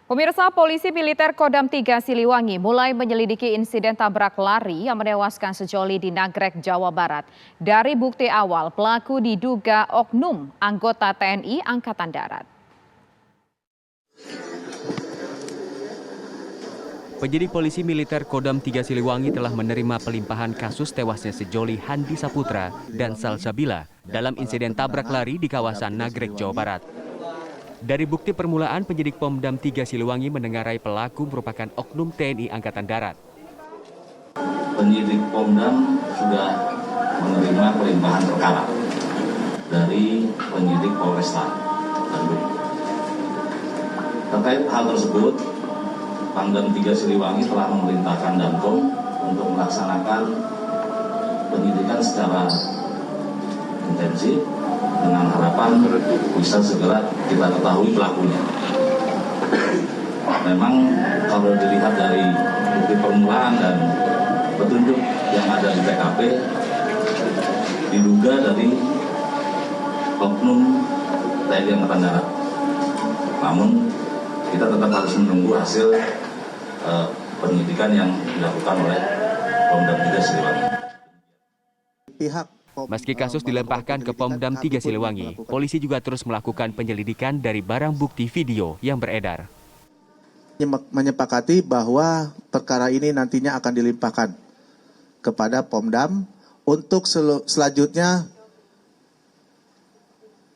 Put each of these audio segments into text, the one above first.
Pemirsa, polisi militer Kodam 3 Siliwangi mulai menyelidiki insiden tabrak lari yang menewaskan sejoli di Nagrek, Jawa Barat. Dari bukti awal, pelaku diduga oknum anggota TNI Angkatan Darat. Penyidik polisi militer Kodam 3 Siliwangi telah menerima pelimpahan kasus tewasnya sejoli Handi Saputra dan Salsabila dalam insiden tabrak lari di kawasan Nagrek, Jawa Barat. Dari bukti permulaan, penyidik Pomdam 3 Siliwangi mendengarai pelaku merupakan oknum TNI Angkatan Darat. Penyidik Pomdam sudah menerima pelimpahan perkara dari penyidik Polresta Bandung. Terkait hal tersebut, Pangdam 3 Siliwangi telah memerintahkan Danpom untuk melaksanakan penyidikan secara intensif dengan harapan bisa segera kita ketahui pelakunya. Memang kalau dilihat dari bukti permulaan dan petunjuk yang ada di TKP, diduga dari oknum TNI Angkatan Darat. Namun kita tetap harus menunggu hasil penyidikan yang dilakukan oleh Pomdam 3 Siliwangi. Meski kasus dilempahkan ke Pomdam 3 Siliwangi, polisi juga terus melakukan penyelidikan dari barang bukti video yang beredar. Menyepakati bahwa perkara ini nantinya akan dilimpahkan kepada Pomdam untuk selanjutnya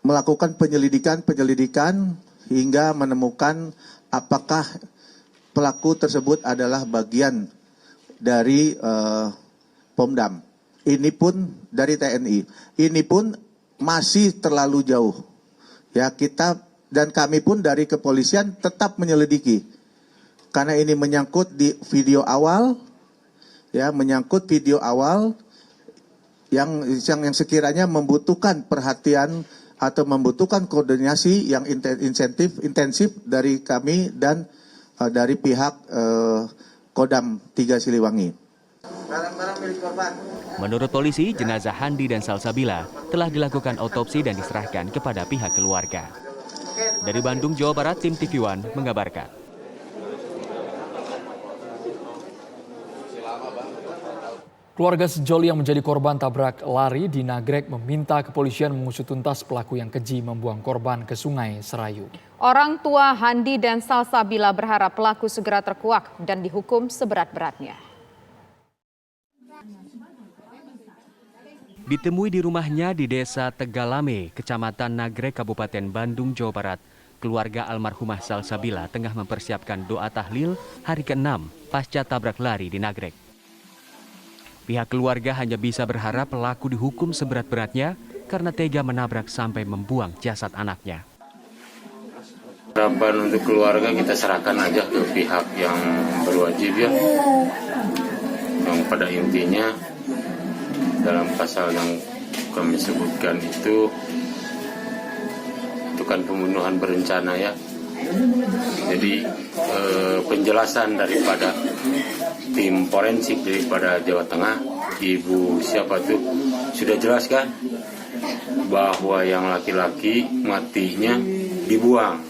melakukan penyelidikan hingga menemukan apakah pelaku tersebut adalah bagian dari Pomdam. Ini pun dari TNI. Ini pun masih terlalu jauh. Ya, kita dan kami pun dari kepolisian tetap menyelidiki. Karena ini menyangkut di video awal, ya, menyangkut video awal yang sekiranya membutuhkan perhatian atau membutuhkan koordinasi yang intensif dari kami dan dari pihak Kodam 3 Siliwangi. Barang-barang milik korban. Menurut polisi, jenazah Handi dan Salsabila telah dilakukan otopsi dan diserahkan kepada pihak keluarga. Dari Bandung, Jawa Barat, tim TV One mengabarkan. Keluarga sejoli yang menjadi korban tabrak lari di Nagrek meminta kepolisian mengusut tuntas pelaku yang keji membuang korban ke Sungai Serayu. Orang tua Handi dan Salsabila berharap pelaku segera terkuak dan dihukum seberat-beratnya. Ditemui di rumahnya di Desa Tegalame, Kecamatan Nagrek, Kabupaten Bandung, Jawa Barat, keluarga almarhumah Salsabila tengah mempersiapkan doa tahlil hari ke-6 pasca tabrak lari di Nagrek. Pihak keluarga hanya bisa berharap pelaku dihukum seberat-beratnya karena tega menabrak sampai membuang jasad anaknya. Harapan untuk keluarga kita serahkan aja ke pihak yang berwajib ya. Yang pada intinya dalam pasal yang kami sebutkan itu kan pembunuhan berencana ya. Jadi penjelasan daripada tim forensik daripada Jawa Tengah, Ibu siapa tuh sudah jelaskan bahwa yang laki-laki matinya dibuang,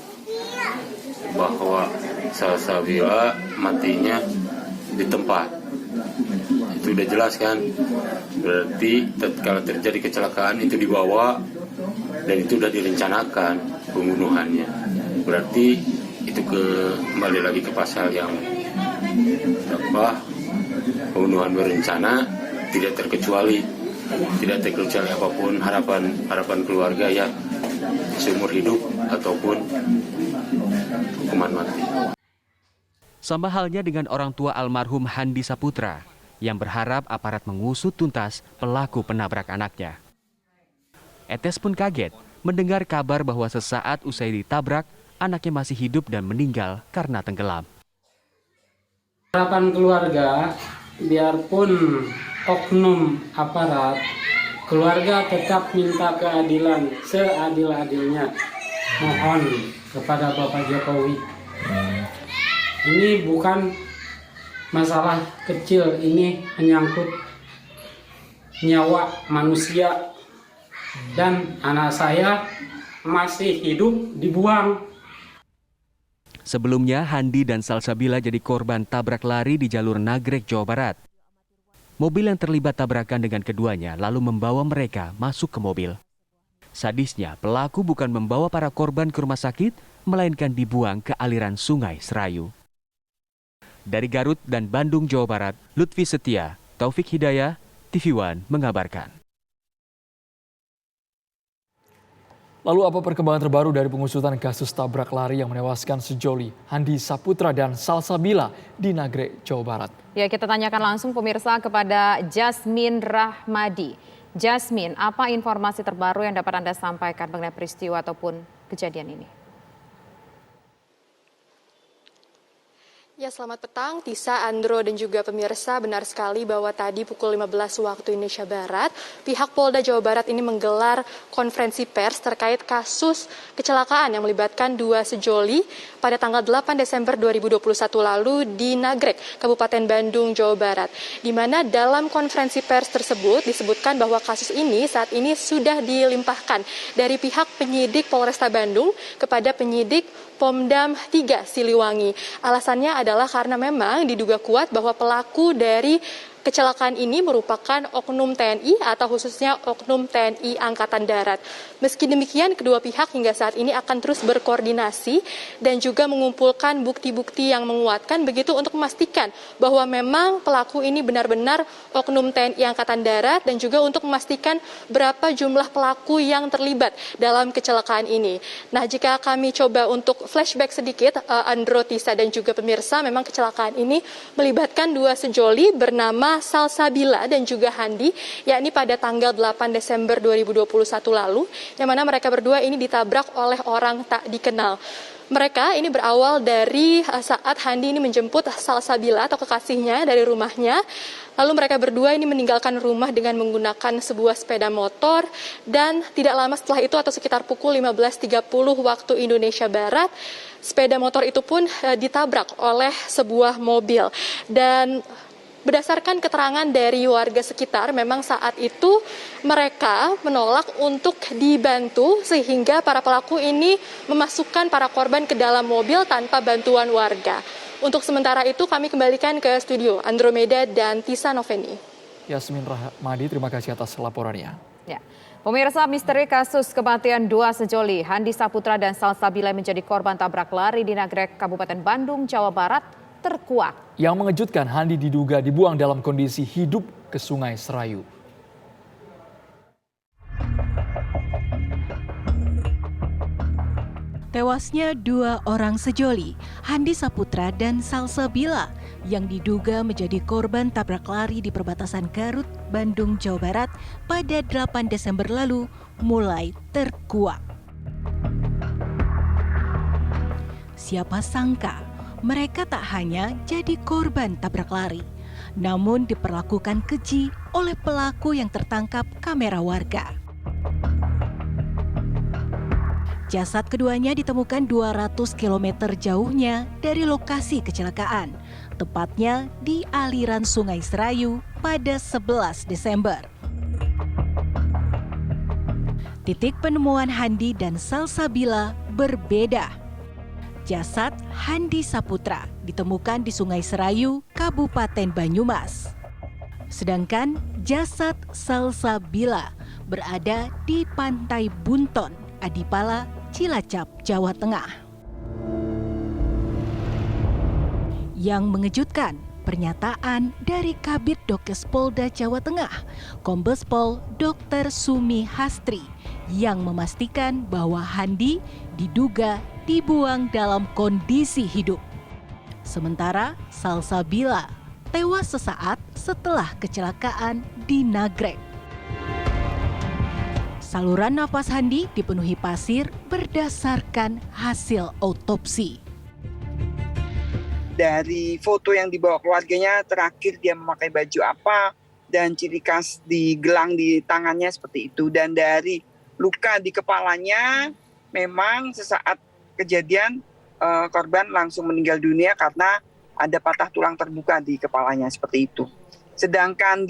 bahwa Salsabila matinya di tempat. Itu udah jelas kan? Berarti kalau terjadi kecelakaan itu dibawa dan itu udah direncanakan pembunuhannya. Berarti itu kembali lagi ke pasal yang pembunuhan berencana, tidak terkecuali apapun harapan keluarga ya seumur hidup ataupun hukuman mati. Sama halnya dengan orang tua almarhum Handi Saputra yang berharap aparat mengusut tuntas pelaku penabrak anaknya. Etes pun kaget mendengar kabar bahwa sesaat usai ditabrak, anaknya masih hidup dan meninggal karena tenggelam. Harapan keluarga, biarpun oknum aparat, keluarga tetap minta keadilan seadil-adilnya. Mohon kepada Bapak Jokowi. Ini bukan masalah kecil, ini menyangkut nyawa manusia. Dan anak saya masih hidup dibuang. Sebelumnya, Handi dan Salsabila jadi korban tabrak lari di jalur Nagrek, Jawa Barat. Mobil yang terlibat tabrakan dengan keduanya lalu membawa mereka masuk ke mobil. Sadisnya, pelaku bukan membawa para korban ke rumah sakit, melainkan dibuang ke aliran Sungai Serayu. Dari Garut dan Bandung, Jawa Barat, Lutfi Setia, Taufik Hidayah, TV One mengabarkan. Lalu apa perkembangan terbaru dari pengusutan kasus tabrak lari yang menewaskan sejoli Handi Saputra dan Salsabila di Nagrek, Jawa Barat? Ya, kita tanyakan langsung pemirsa kepada Jasmine Rahmadi. Jasmine, apa informasi terbaru yang dapat Anda sampaikan mengenai peristiwa ataupun kejadian ini? Ya, selamat petang Tisa, Andro, dan juga pemirsa. Benar sekali bahwa tadi pukul 15 waktu Indonesia Barat, pihak Polda Jawa Barat ini menggelar konferensi pers terkait kasus kecelakaan yang melibatkan dua sejoli pada tanggal 8 Desember 2021 lalu di Nagrek, Kabupaten Bandung, Jawa Barat. Di mana dalam konferensi pers tersebut disebutkan bahwa kasus ini saat ini sudah dilimpahkan dari pihak penyidik Polresta Bandung kepada penyidik Pomdam 3 Siliwangi. Alasannya adalah karena memang diduga kuat bahwa pelaku dari kecelakaan ini merupakan oknum TNI atau khususnya oknum TNI Angkatan Darat. Meski demikian, kedua pihak hingga saat ini akan terus berkoordinasi dan juga mengumpulkan bukti-bukti yang menguatkan begitu untuk memastikan bahwa memang pelaku ini benar-benar oknum TNI Angkatan Darat dan juga untuk memastikan berapa jumlah pelaku yang terlibat dalam kecelakaan ini. Nah, jika kami coba untuk flashback sedikit, Andro, Tisa, dan juga pemirsa, memang kecelakaan ini melibatkan dua sejoli bernama Salsabila dan juga Handi, yakni pada tanggal 8 Desember 2021 lalu, yang mana mereka berdua ini ditabrak oleh orang tak dikenal. Mereka ini berawal dari saat Handi ini menjemput Salsabila atau kekasihnya dari rumahnya. Lalu mereka berdua ini meninggalkan rumah dengan menggunakan sebuah sepeda motor, dan tidak lama setelah itu atau sekitar pukul 15.30 waktu Indonesia Barat, sepeda motor itu pun ditabrak oleh sebuah mobil. Dan berdasarkan keterangan dari warga sekitar, memang saat itu mereka menolak untuk dibantu sehingga para pelaku ini memasukkan para korban ke dalam mobil tanpa bantuan warga. Untuk sementara itu kami kembalikan ke studio Andromeda dan Tisa Noveni. Jasmine Rahmadi, terima kasih atas laporannya. Ya. Pemirsa, misteri kasus kematian dua sejoli Handi Saputra dan Salsabila menjadi korban tabrak lari di Nagrek, Kabupaten Bandung, Jawa Barat terkuak. Yang mengejutkan, Handi diduga dibuang dalam kondisi hidup ke Sungai Serayu. Tewasnya dua orang sejoli, Handi Saputra dan Salsabila, yang diduga menjadi korban tabrak lari di perbatasan Garut, Bandung, Jawa Barat pada 8 Desember lalu mulai terkuak. Siapa sangka mereka tak hanya jadi korban tabrak lari, namun diperlakukan keji oleh pelaku yang tertangkap kamera warga. Jasad keduanya ditemukan 200 km jauhnya dari lokasi kecelakaan, tepatnya di aliran Sungai Serayu pada 11 Desember. Titik penemuan Handi dan Salsabila berbeda. Jasad Handi Saputra ditemukan di Sungai Serayu, Kabupaten Banyumas. Sedangkan jasad Salsabila berada di Pantai Bunton, Adipala, Cilacap, Jawa Tengah. Yang mengejutkan, pernyataan dari Kabid Dokes Polda Jawa Tengah, Kombes Pol Dr. Sumi Hastri, yang memastikan bahwa Handi diduga dibuang dalam kondisi hidup. Sementara Salsabila tewas sesaat setelah kecelakaan di Nagrek. Saluran napas Handi dipenuhi pasir berdasarkan hasil autopsi. Dari foto yang dibawa keluarganya, terakhir dia memakai baju apa, dan ciri khas di gelang di tangannya seperti itu. Dan dari luka di kepalanya, memang sesaat kejadian korban langsung meninggal dunia karena ada patah tulang terbuka di kepalanya seperti itu. Sedangkan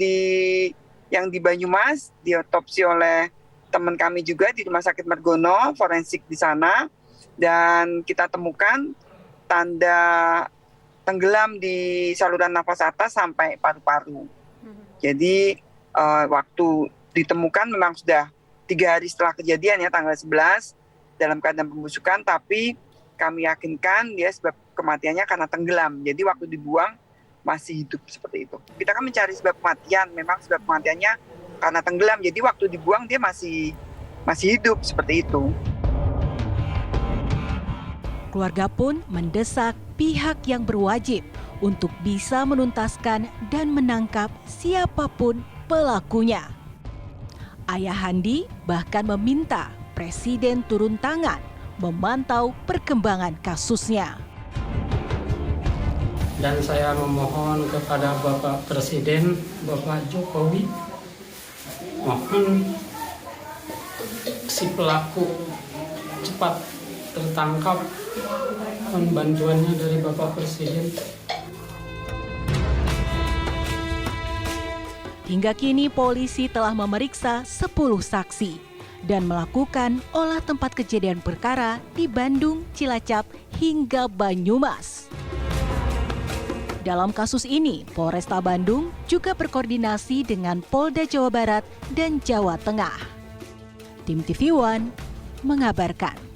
yang di Banyumas diotopsi oleh teman kami juga di Rumah Sakit Margono, forensik di sana, dan kita temukan tanda tenggelam di saluran nafas atas sampai paru-paru. Jadi waktu ditemukan memang sudah 3 hari setelah kejadian ya, tanggal 11 dalam keadaan pembusukan, tapi kami yakinkan dia sebab kematiannya karena tenggelam. Jadi waktu dibuang masih hidup seperti itu. Kita kan mencari sebab kematian, memang sebab kematiannya karena tenggelam. Jadi waktu dibuang dia masih hidup seperti itu. Keluarga pun mendesak pihak yang berwajib untuk bisa menuntaskan dan menangkap siapapun pelakunya. Ayah Handi bahkan meminta Presiden turun tangan memantau perkembangan kasusnya. Dan saya memohon kepada Bapak Presiden, Bapak Jokowi, mohon si pelaku cepat tertangkap, mohon bantuannya dari Bapak Presiden. Hingga kini polisi telah memeriksa 10 saksi dan melakukan olah tempat kejadian perkara di Bandung, Cilacap, hingga Banyumas. Dalam kasus ini, Polresta Bandung juga berkoordinasi dengan Polda Jawa Barat dan Jawa Tengah. Tim TV One mengabarkan.